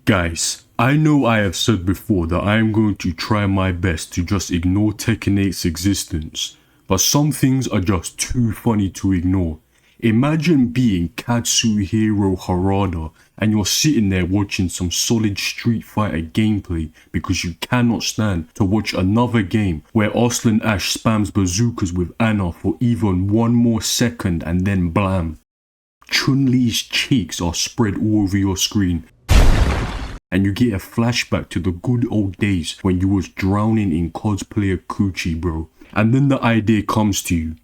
Guys, I know I have said before that I am going to try my best to just ignore Tekken 8's existence, but some things are just too funny to ignore. Imagine being Katsuhiro Harada and you're sitting there watching some solid Street Fighter gameplay because you cannot stand to watch another game where Arslan Ash spams bazookas with Anna for even one more second and then blam. Chun-Li's cheeks are spread all over your screen and you get a flashback to the good old days when you was drowning in cosplayer coochie, bro. And then the idea comes to you.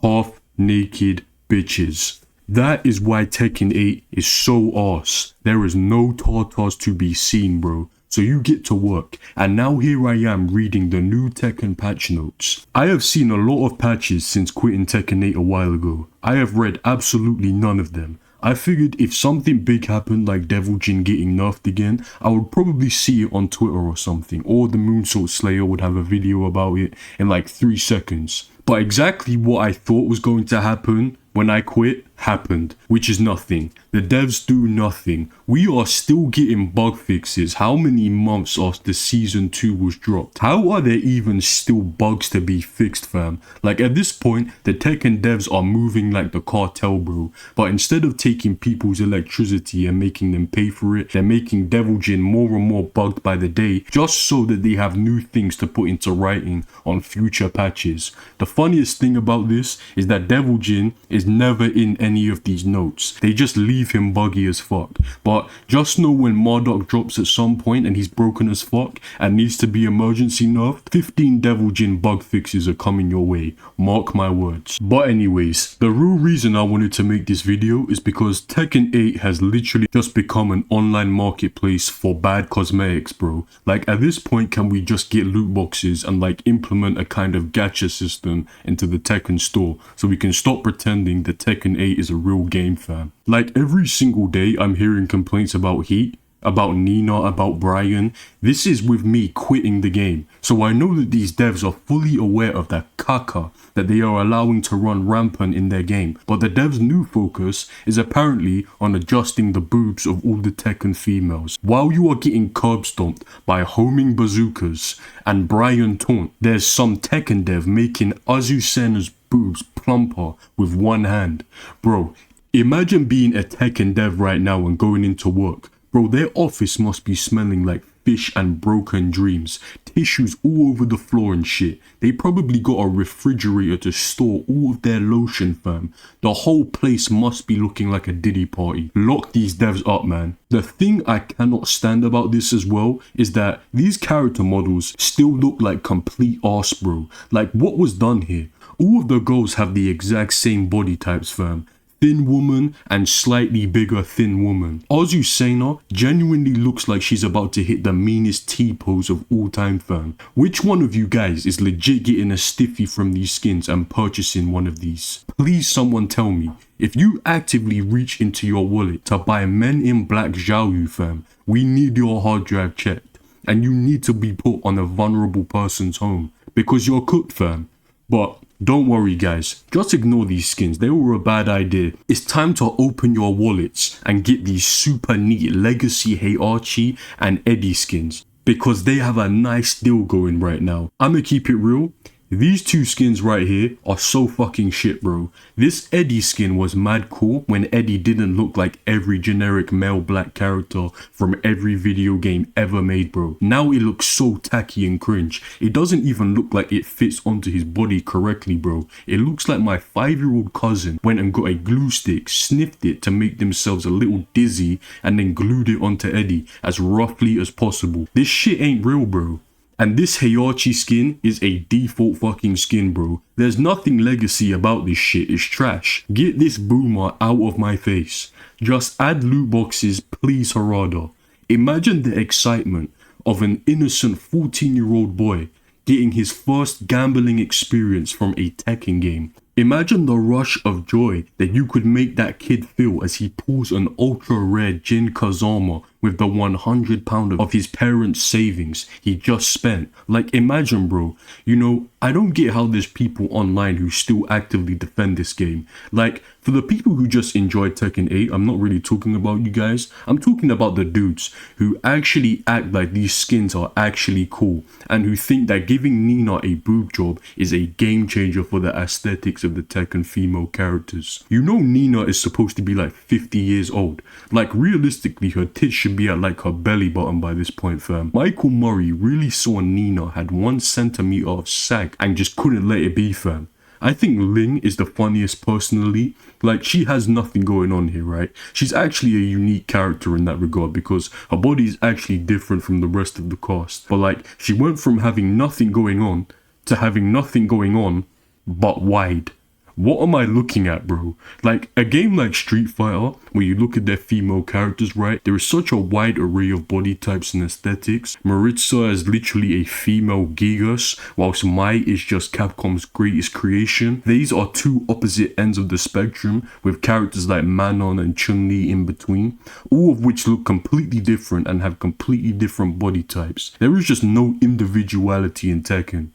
Half naked bitches. That is why Tekken 8 is so arse. There is no tartars to be seen, bro. So you get to work, and now here I am reading the new Tekken patch notes. I have seen a lot of patches since quitting Tekken 8 a while ago. I have read absolutely none of them. I figured if something big happened like Devil Jin getting nerfed again, I would probably see it on Twitter or something, or the Moonsault Slayer would have a video about it in like 3 seconds. But exactly what I thought was going to happen when I quit happened, which is nothing. The devs do nothing. We are still getting bug fixes how many months after season 2 was dropped? How are there even still bugs to be fixed, fam? Like at this point, the Tekken devs are moving like the cartel, bro. But instead of taking people's electricity and making them pay for it, they're making Devil Jin more and more bugged by the day just so that they have new things to put into writing on future patches. The funniest thing about this is that Devil Jin is never in any of these notes. They just leave him buggy as fuck. But just know when Marduk drops at some point and he's broken as fuck and needs to be emergency nerfed, 15 Devil Jin bug fixes are coming your way. Mark my words. But anyways, the real reason I wanted to make this video is because Tekken 8 has literally just become an online marketplace for bad cosmetics, bro. Like at this point, can we just get loot boxes and like implement a kind of gacha system into the Tekken store so we can stop pretending that Tekken 8 is a real game, fam. Like every single day I'm hearing complaints about Heat, about Nina, about Brian. This is with me quitting the game. So I know that these devs are fully aware of that caca that they are allowing to run rampant in their game. But the devs' new focus is apparently on adjusting the boobs of all the Tekken females. While you are getting curb stomped by homing bazookas and Brian taunt, there's some Tekken dev making Azucena's boobs plumper with one hand. Bro, imagine being a Tekken dev right now and going into work. Bro, their office must be smelling like fish and broken dreams. Tissues all over the floor and shit. They probably got a refrigerator to store all of their lotion, fam. The whole place must be looking like a Diddy party. Lock these devs up, man. The thing I cannot stand about this as well is that these character models still look like complete arse, bro. Like what was done here? All of the girls have the exact same body types, fam. Thin woman and slightly bigger thin woman. Azucena genuinely looks like she's about to hit the meanest T-pose of all time, fam. Which one of you guys is legit getting a stiffy from these skins and purchasing one of these? Please someone tell me. If you actively reach into your wallet to buy Men in Black Xiaoyu, fam, we need your hard drive checked. And you need to be put on a vulnerable person's home. Because you're cooked, fam. But don't worry guys, just ignore these skins, they were a bad idea. It's time to open your wallets and get these super neat Legacy Heihachi and Eddie skins. Because they have a nice deal going right now. I'ma keep it real. These two skins right here are so fucking shit, bro. This Eddie skin was mad cool when Eddie didn't look like every generic male black character from every video game ever made, bro. Now it looks so tacky and cringe. It doesn't even look like it fits onto his body correctly, bro. It looks like my 5-year-old cousin went and got a glue stick, sniffed it to make themselves a little dizzy, and then glued it onto Eddie as roughly as possible. This shit ain't real, bro. And this Heihachi skin is a default fucking skin, bro. There's nothing legacy about this shit, it's trash. Get this boomer out of my face. Just add loot boxes, please, Harada. Imagine the excitement of an innocent 14-year-old boy getting his first gambling experience from a Tekken game. Imagine the rush of joy that you could make that kid feel as he pulls an ultra rare Jin Kazama with the £100 of his parents' savings he just spent. Like, imagine, bro. You know, I don't get how there's people online who still actively defend this game. Like, for the people who just enjoy Tekken 8, I'm not really talking about you guys. I'm talking about the dudes who actually act like these skins are actually cool and who think that giving Nina a boob job is a game changer for the aesthetics of the Tekken female characters. You know Nina is supposed to be like 50 years old. Like, realistically, her tits should be at like her belly button by this point, fam. Michael Murray really saw Nina had 1 centimeter of sag and just couldn't let it be, fam. I think Ling is the funniest personally. Like, she has nothing going on here, right? She's actually a unique character in that regard because her body is actually different from the rest of the cast. But like, she went from having nothing going on to having nothing going on but wide. What am I looking at, bro? Like, a game like Street Fighter, where you look at their female characters, right? There is such a wide array of body types and aesthetics. Maritza is literally a female Gigas, whilst Mai is just Capcom's greatest creation. These are two opposite ends of the spectrum, with characters like Manon and Chun-Li in between, all of which look completely different and have completely different body types. There is just no individuality in Tekken.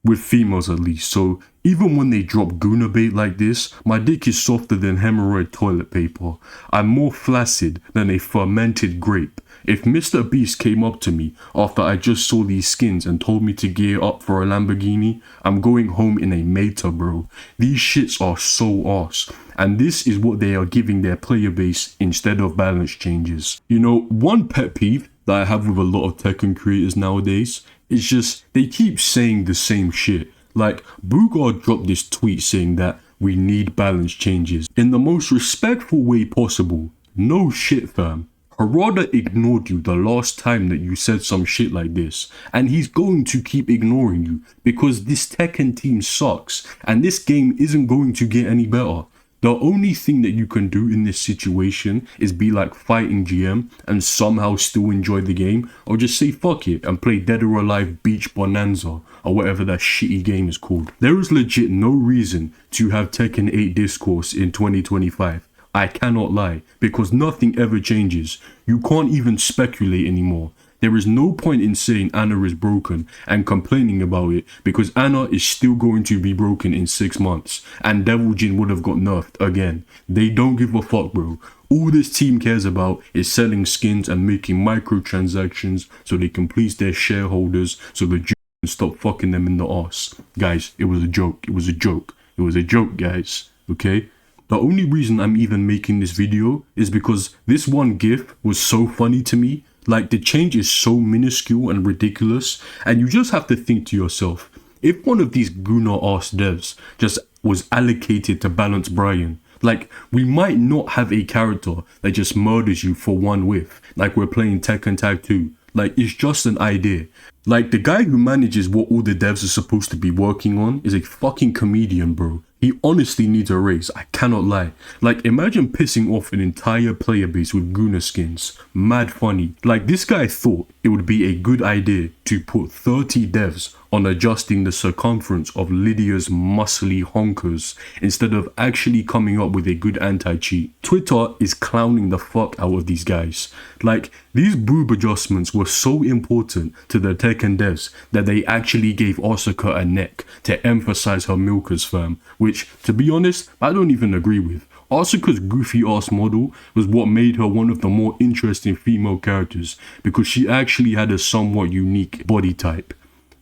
With females at least, so even when they drop Guna bait like this, my dick is softer than hemorrhoid toilet paper. I'm more flaccid than a fermented grape. If Mr. Beast came up to me after I just saw these skins and told me to gear up for a Lamborghini, I'm going home in a Meta, bro. These shits are so arse. And this is what they are giving their player base instead of balance changes. You know, one pet peeve that I have with a lot of Tekken creators nowadays is just they keep saying the same shit. Like, Bugard dropped this tweet saying that we need balance changes in the most respectful way possible. No shit, fam. Harada ignored you the last time that you said some shit like this, and he's going to keep ignoring you because this Tekken team sucks and this game isn't going to get any better. The only thing that you can do in this situation is be like fighting GM and somehow still enjoy the game, or just say fuck it and play Dead or Alive Beach Bonanza or whatever that shitty game is called. There is legit no reason to have Tekken 8 discourse in 2025. I cannot lie, because nothing ever changes. You can't even speculate anymore. There is no point in saying Anna is broken and complaining about it because Anna is still going to be broken in 6 months and Devil Jin would have got nerfed again. They don't give a fuck, bro. All this team cares about is selling skins and making microtransactions so they can please their shareholders so the Jews can stop fucking them in the arse. Guys, it was a joke. It was a joke. It was a joke, guys. Okay? The only reason I'm even making this video is because this one GIF was so funny to me. Like, the change is so minuscule and ridiculous, and you just have to think to yourself, if one of these Guna-ass devs just was allocated to balance Brian, like, we might not have a character that just murders you for one whiff, like we're playing Tekken Tag 2. Like, it's just an idea. Like, the guy who manages what all the devs are supposed to be working on is a fucking comedian, bro. He honestly needs a raise, I cannot lie. Like, imagine pissing off an entire player base with Guna skins. Mad funny. Like, this guy thought it would be a good idea to put 30 devs on adjusting the circumference of Lydia's muscly honkers instead of actually coming up with a good anti-cheat. Twitter is clowning the fuck out of these guys. Like, these boob adjustments were so important to the Tekken devs that they actually gave Asuka a neck to emphasize her milkers, fam, which, to be honest, I don't even agree with. Asuka's goofy ass model was what made her one of the more interesting female characters because she actually had a somewhat unique body type.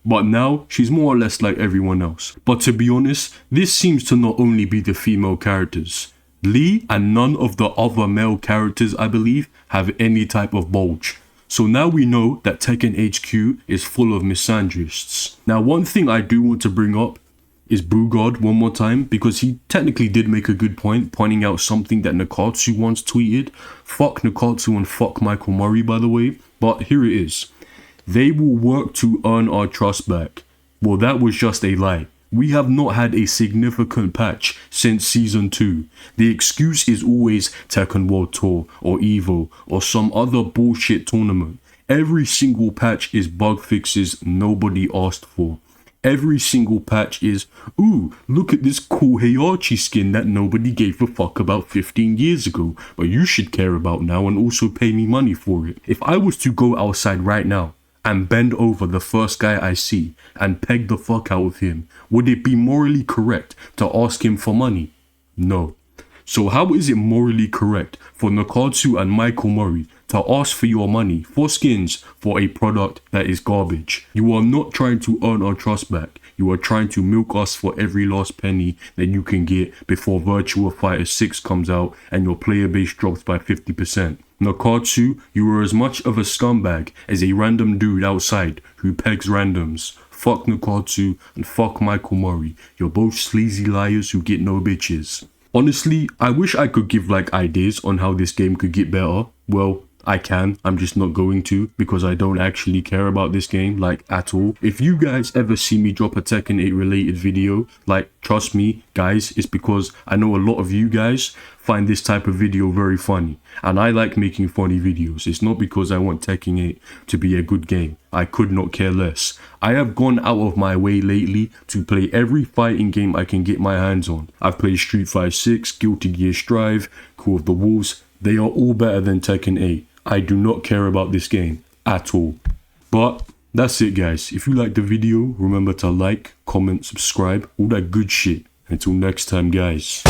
But now, she's more or less like everyone else. But to be honest, this seems to not only be the female characters. Lee and none of the other male characters, I believe, have any type of bulge. So now we know that Tekken HQ is full of misandrists. Now, one thing I do want to bring up is Bugard one more time, because he technically did make a good point, pointing out something that Nakatsu once tweeted. Fuck Nakatsu and fuck Michael Murray, by the way. But here it is. They will work to earn our trust back. Well, that was just a lie. We have not had a significant patch since Season 2. The excuse is always Tekken World Tour or EVO or some other bullshit tournament. Every single patch is bug fixes nobody asked for. Every single patch is, ooh, look at this cool Heihachi skin that nobody gave a fuck about 15 years ago, but you should care about now and also pay me money for it. If I was to go outside right now and bend over the first guy I see and peg the fuck out of him, would it be morally correct to ask him for money? No. So how is it morally correct for Nakatsu and Michael Murray to ask for your money for skins for a product that is garbage? You are not trying to earn our trust back. You are trying to milk us for every last penny that you can get before Virtua Fighter 6 comes out and your player base drops by 50%. Nakatsu, you are as much of a scumbag as a random dude outside who pegs randoms. Fuck Nakatsu and fuck Michael Murray. You're both sleazy liars who get no bitches. Honestly, I wish I could give like ideas on how this game could get better. Well, I can, I'm just not going to because I don't actually care about this game like at all. If you guys ever see me drop a Tekken 8 related video, like trust me guys, it's because I know a lot of you guys find this type of video very funny and I like making funny videos. It's not because I want Tekken 8 to be a good game. I could not care less. I have gone out of my way lately to play every fighting game I can get my hands on. I've played Street Fighter 6, Guilty Gear Strive, Call of the Wolves. They are all better than Tekken 8. I do not care about this game at all. But that's it guys. If you liked the video, remember to like, comment, subscribe, all that good shit. Until next time guys.